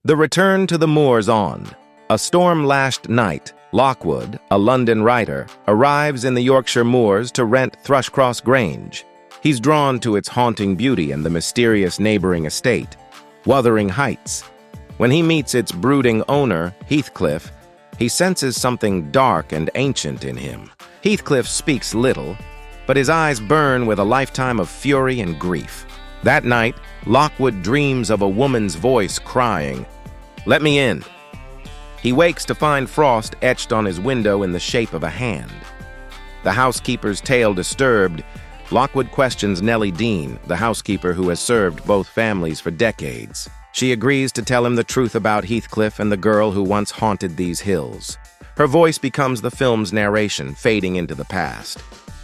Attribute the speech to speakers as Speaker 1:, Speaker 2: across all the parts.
Speaker 1: The return to the moors on. A storm-lashed night, Lockwood, a London writer, arrives in the Yorkshire moors to rent Thrushcross Grange. He's drawn to its haunting beauty and the mysterious neighboring estate, Wuthering Heights. When he meets its brooding owner, Heathcliff, he senses something dark and ancient in him. Heathcliff speaks little, but his eyes burn with a lifetime of fury and grief. That night, Lockwood dreams of a woman's voice crying, "Let me in." He wakes to find frost etched on his window in the shape of a hand. The housekeeper's tale disturbed, Lockwood questions Nellie Dean, the housekeeper who has served both families for decades. She agrees to tell him the truth about Heathcliff and the girl who once haunted these hills. Her voice becomes the film's narration, fading into the past.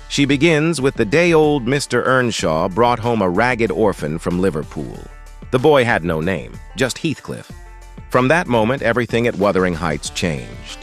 Speaker 1: She begins with the day-old Mr. Earnshaw brought home a ragged orphan from Liverpool. The boy had no name, just Heathcliff. From that moment, everything at Wuthering Heights changed.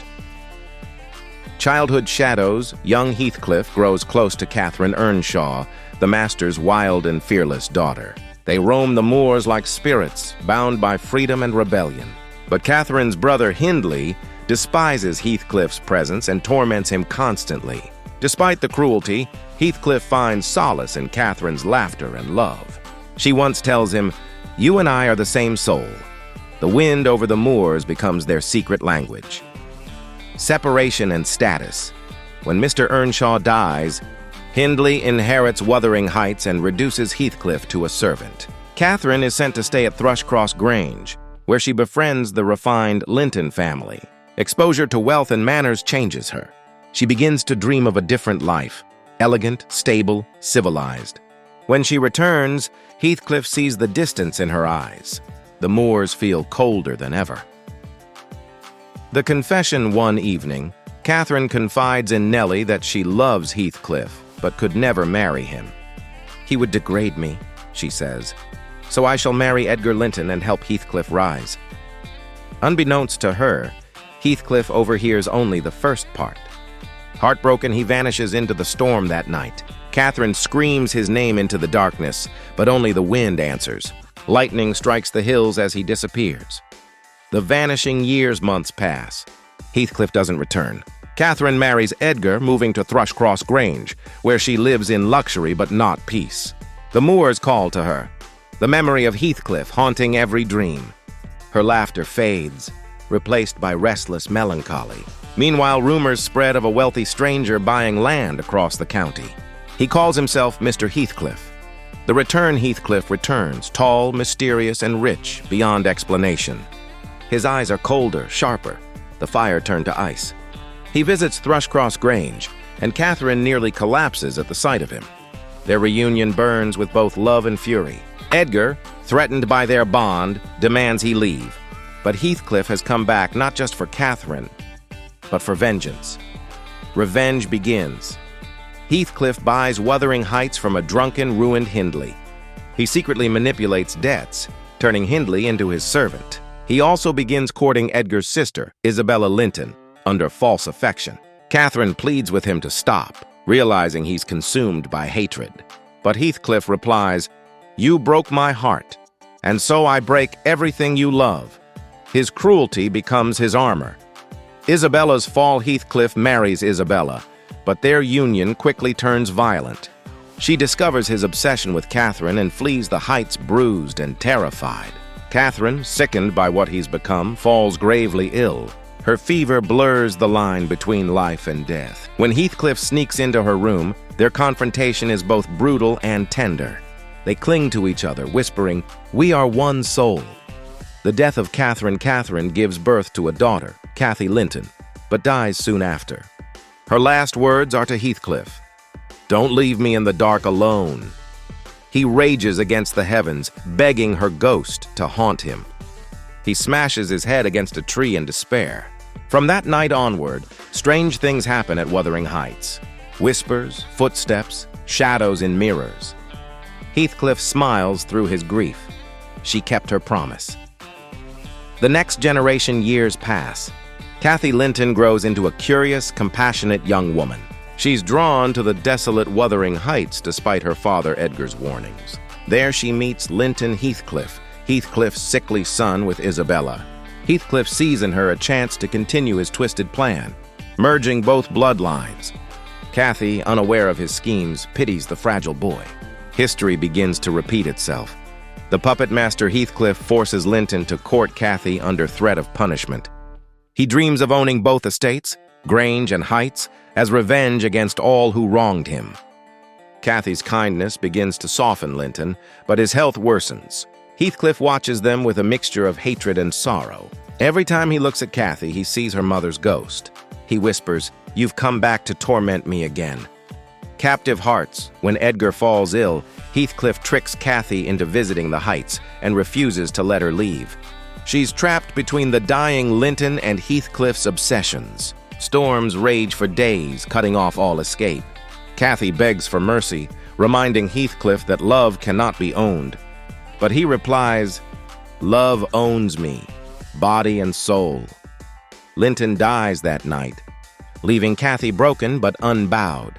Speaker 1: Childhood shadows, young Heathcliff grows close to Catherine Earnshaw, the master's wild and fearless daughter. They roam the moors like spirits, bound by freedom and rebellion. But Catherine's brother Hindley despises Heathcliff's presence and torments him constantly. Despite the cruelty, Heathcliff finds solace in Catherine's laughter and love. She once tells him, "You and I are the same soul." The wind over the moors becomes their secret language. Separation and status. When Mr. Earnshaw dies, Hindley inherits Wuthering Heights and reduces Heathcliff to a servant. Catherine is sent to stay at Thrushcross Grange, where she befriends the refined Linton family. Exposure to wealth and manners changes her. She begins to dream of a different life, elegant, stable, civilized. When she returns, Heathcliff sees the distance in her eyes. The moors feel colder than ever. The confession one evening, Catherine confides in Nellie that she loves Heathcliff, but could never marry him. "He would degrade me," she says, "so I shall marry Edgar Linton and help Heathcliff rise." Unbeknownst to her, Heathcliff overhears only the first part. Heartbroken, he vanishes into the storm that night. Catherine screams his name into the darkness, but only the wind answers. Lightning strikes the hills as he disappears. The vanishing months pass. Heathcliff doesn't return. Catherine marries Edgar, moving to Thrushcross Grange, where she lives in luxury but not peace. The moors call to her, the memory of Heathcliff haunting every dream. Her laughter fades, replaced by restless melancholy. Meanwhile, rumors spread of a wealthy stranger buying land across the county. He calls himself Mr. Heathcliff. The return Heathcliff returns, tall, mysterious, and rich beyond explanation. His eyes are colder, sharper. The fire turned to ice. He visits Thrushcross Grange, and Catherine nearly collapses at the sight of him. Their reunion burns with both love and fury. Edgar, threatened by their bond, demands he leave. But Heathcliff has come back not just for Catherine, but for vengeance. Revenge begins. Heathcliff buys Wuthering Heights from a drunken, ruined Hindley. He secretly manipulates debts, turning Hindley into his servant. He also begins courting Edgar's sister, Isabella Linton, under false affection. Catherine pleads with him to stop, realizing he's consumed by hatred. But Heathcliff replies, "You broke my heart, and so I break everything you love." His cruelty becomes his armor. Isabella's fall. Heathcliff marries Isabella, but their union quickly turns violent. She discovers his obsession with Catherine and flees the heights bruised and terrified. Catherine, sickened by what he's become, falls gravely ill. Her fever blurs the line between life and death. When Heathcliff sneaks into her room, their confrontation is both brutal and tender. They cling to each other, whispering, "We are one soul." The death of Catherine gives birth to a daughter, Cathy Linton, but dies soon after. Her last words are to Heathcliff, "Don't leave me in the dark alone." He rages against the heavens, begging her ghost to haunt him. He smashes his head against a tree in despair. From that night onward, strange things happen at Wuthering Heights. Whispers, footsteps, shadows in mirrors. Heathcliff smiles through his grief. She kept her promise. The next generation years pass. Cathy Linton grows into a curious, compassionate young woman. She's drawn to the desolate Wuthering Heights despite her father Edgar's warnings. There she meets Linton Heathcliff. Heathcliff's sickly son with Isabella. Heathcliff sees in her a chance to continue his twisted plan, merging both bloodlines. Cathy, unaware of his schemes, pities the fragile boy. History begins to repeat itself. The puppet master Heathcliff forces Linton to court Cathy under threat of punishment. He dreams of owning both estates, Grange and Heights, as revenge against all who wronged him. Cathy's kindness begins to soften Linton, but his health worsens. Heathcliff watches them with a mixture of hatred and sorrow. Every time he looks at Cathy, he sees her mother's ghost. He whispers, "You've come back to torment me again." Captive hearts, when Edgar falls ill, Heathcliff tricks Cathy into visiting the Heights and refuses to let her leave. She's trapped between the dying Linton and Heathcliff's obsessions. Storms rage for days, cutting off all escape. Cathy begs for mercy, reminding Heathcliff that love cannot be owned. But he replies, "Love owns me, body and soul." Linton dies that night, leaving Cathy broken but unbowed.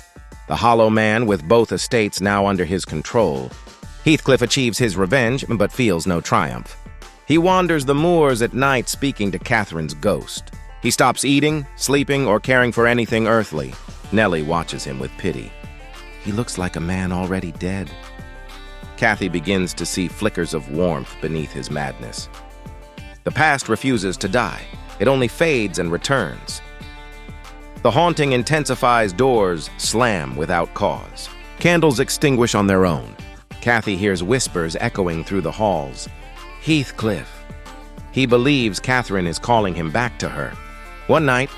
Speaker 1: The hollow man with both estates now under his control. Heathcliff achieves his revenge but feels no triumph. He wanders the moors at night speaking to Catherine's ghost. He stops eating, sleeping, or caring for anything earthly. Nellie watches him with pity. He looks like a man already dead. Cathy begins to see flickers of warmth beneath his madness. The past refuses to die. It only fades and returns. The haunting intensifies, doors slam without cause. Candles extinguish on their own. Cathy hears whispers echoing through the halls. Heathcliff. He believes Catherine is calling him back to her. One night,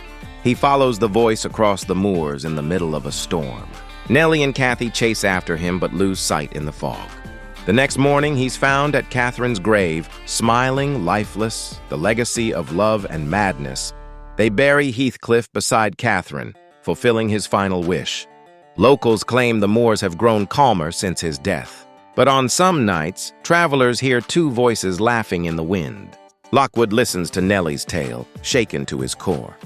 Speaker 1: he follows the voice across the moors in the middle of a storm. Nellie and Cathy chase after him but lose sight in the fog. The next morning, he's found at Catherine's grave, smiling, lifeless, the legacy of love and madness. They bury Heathcliff beside Catherine, fulfilling his final wish. Locals claim the moors have grown calmer since his death. But on some nights, travelers hear two voices laughing in the wind. Lockwood listens to Nellie's tale, shaken to his core.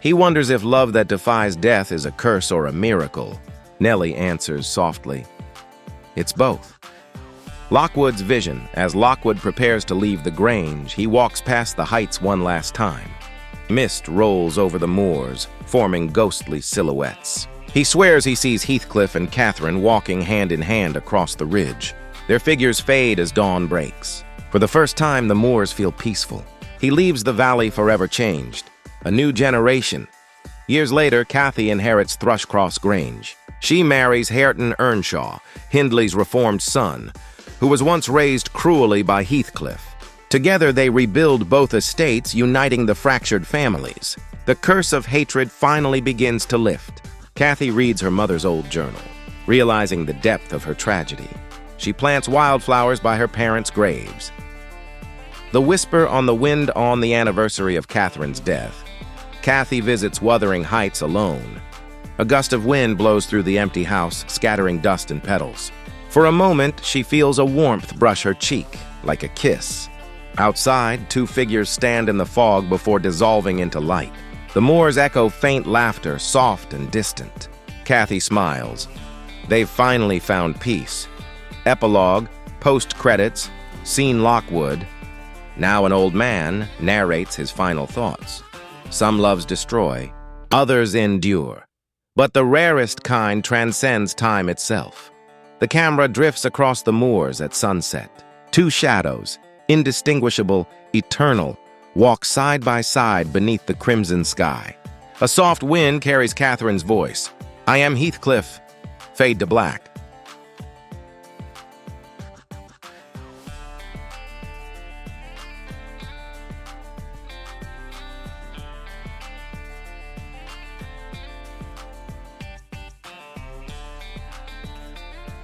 Speaker 1: He wonders if love that defies death is a curse or a miracle. Nellie answers softly, "It's both." Lockwood's vision. As Lockwood prepares to leave the Grange, he walks past the Heights one last time. Mist rolls over the moors, forming ghostly silhouettes. He swears he sees Heathcliff and Catherine walking hand in hand across the ridge. Their figures fade as dawn breaks. For the first time, the moors feel peaceful. He leaves the valley forever changed. A new generation. Years later, Cathy inherits Thrushcross Grange. She marries Hareton Earnshaw, Hindley's reformed son, who was once raised cruelly by Heathcliff. Together, they rebuild both estates, uniting the fractured families. The curse of hatred finally begins to lift. Cathy reads her mother's old journal, realizing the depth of her tragedy. She plants wildflowers by her parents' graves. The whisper on the wind on the anniversary of Catherine's death. Cathy visits Wuthering Heights alone. A gust of wind blows through the empty house, scattering dust and petals. For a moment, she feels a warmth brush her cheek, like a kiss. Outside, two figures stand in the fog before dissolving into light. The moors echo faint laughter, soft and distant. Cathy smiles. They've finally found peace. Epilogue, post-credits, scene Lockwood, now an old man, narrates his final thoughts. Some loves destroy, others endure. But the rarest kind transcends time itself. The camera drifts across the moors at sunset. Two shadows, indistinguishable, eternal, walk side by side beneath the crimson sky. A soft wind carries Catherine's voice. "I am Heathcliff." Fade to black.